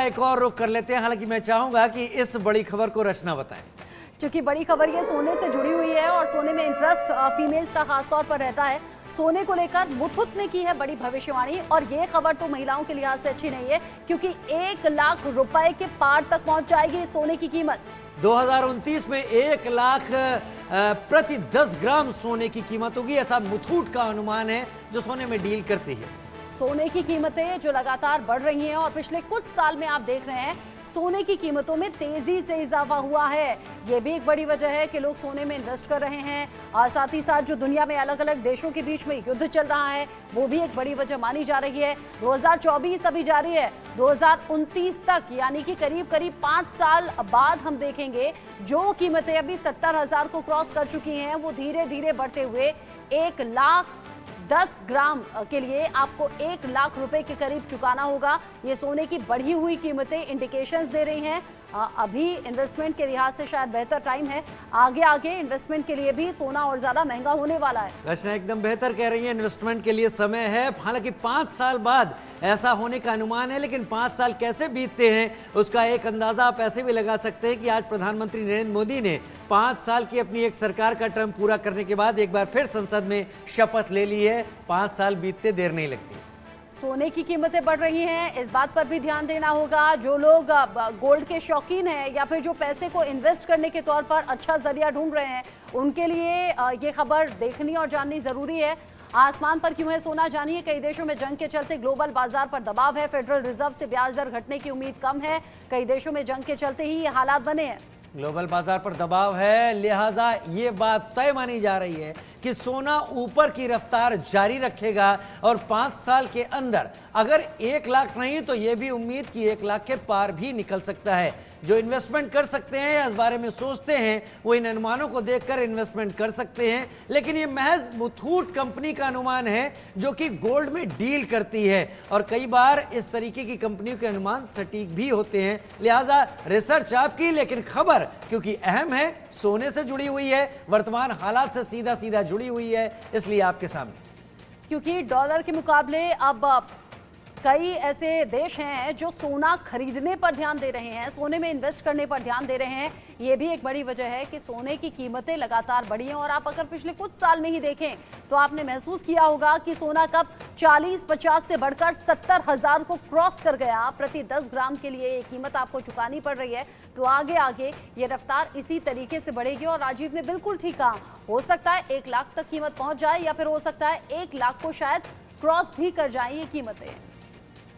एक और रुख कर लेते हैं, हालांकि मैं चाहूंगा कि इस बड़ी खबर को रचना बताएं। क्योंकि बड़ी खबर ये सोने से जुड़ी हुई है और सोने में इंटरेस्ट फीमेल्स का खासतौर पर रहता है। सोने को लेकर मुथुट ने की है बड़ी भविष्यवाणी और ये खबर तो महिलाओं के लिहाज से अच्छी नहीं है, क्योंकि 1 लाख रुपए के पार तक पहुंच जाएगी सोने की कीमत। 2029 में 1 लाख प्रति 10 ग्राम सोने की कीमत होगी, ऐसा मुथूट का अनुमान है जो सोने में डील करती है। सोने की कीमतें जो लगातार बढ़ रही हैं और पिछले कुछ साल में आप देख रहे हैं सोने की कीमतों में तेजी से इजाफा हुआ है। ये भी एक बड़ी वजह है कि लोग सोने में इन्वेस्ट कर रहे हैं और साथ ही साथ जो दुनिया में अलग अलग देशों के बीच में युद्ध चल रहा है वो भी एक बड़ी वजह मानी जा रही है। 2024 अभी जारी है, 2029 तक यानी कि करीब करीब 5 साल बाद हम देखेंगे जो कीमतें अभी 70,000 को क्रॉस कर चुकी हैं वो धीरे धीरे बढ़ते हुए 1 लाख 10 ग्राम के लिए आपको 1 लाख रुपए के करीब चुकाना होगा। ये सोने की बढ़ी हुई कीमतें इंडिकेशंस दे रही हैं अभी इन्वेस्टमेंट के लिहाज से शायद बेहतर टाइम है। आगे आगे इन्वेस्टमेंट के लिए भी सोना और ज्यादा महंगा होने वाला है। रचना एकदम बेहतर कह रही है, इन्वेस्टमेंट के लिए समय है। हालांकि 5 साल बाद ऐसा होने का अनुमान है, लेकिन 5 साल कैसे बीतते हैं उसका एक अंदाजा आप ऐसे भी लगा सकते हैं कि आज प्रधानमंत्री नरेंद्र मोदी ने 5 साल की अपनी एक सरकार का टर्म पूरा करने के बाद एक बार फिर संसद में शपथ ले ली है। 5 साल बीतते देर नहीं लगती। सोने की कीमतें बढ़ रही हैं, इस बात पर भी ध्यान देना होगा। जो लोग गोल्ड के शौकीन हैं या फिर जो पैसे को इन्वेस्ट करने के तौर पर अच्छा जरिया ढूंढ रहे हैं उनके लिए ये खबर देखनी और जाननी जरूरी है। आसमान पर क्यों है सोना, जानिए। कई देशों में जंग के चलते ग्लोबल बाजार पर दबाव है, फेडरल रिजर्व से ब्याज दर घटने की उम्मीद कम है। कई देशों में जंग के चलते ही ये हालात बने हैं। ग्लोबल बाजार पर दबाव है, लिहाजा ये बात तय मानी जा रही है कि सोना ऊपर की रफ्तार जारी रखेगा और 5 साल के अंदर अगर 1 लाख नहीं तो ये भी उम्मीद कि 1 लाख के पार भी निकल सकता है। जो इन्वेस्टमेंट कर सकते हैं या इस बारे में सोचते हैं वो इन अनुमानों को देखकर इन्वेस्टमेंट कर सकते हैं, लेकिन ये महज मुथूट कंपनी का अनुमान है जो कि गोल्ड में डील करती है और कई बार इस तरीके की कंपनियों के अनुमान सटीक भी होते हैं। लिहाजा रिसर्च आपकी, लेकिन खबर क्योंकि अहम है, सोने से जुड़ी हुई है, वर्तमान हालात से सीधा सीधा जुड़ी हुई है, इसलिए आपके सामने। क्योंकि डॉलर के मुकाबले अब कई ऐसे देश हैं जो सोना खरीदने पर ध्यान दे रहे हैं, सोने में इन्वेस्ट करने पर ध्यान दे रहे हैं। ये भी एक बड़ी वजह है कि सोने की कीमतें लगातार बढ़ी हैं और आप अगर पिछले कुछ साल में ही देखें तो आपने महसूस किया होगा कि सोना कब 40-50 से बढ़कर 70,000 को क्रॉस कर गया। प्रति 10 ग्राम के लिए ये कीमत आपको चुकानी पड़ रही है। तो आगे आगे ये रफ्तार इसी तरीके से बढ़ेगी और राजीव ने बिल्कुल ठीक कहा, हो सकता है 1 लाख तक कीमत पहुंच जाए या फिर हो सकता है 1 लाख को शायद क्रॉस भी कर जाए ये कीमतें।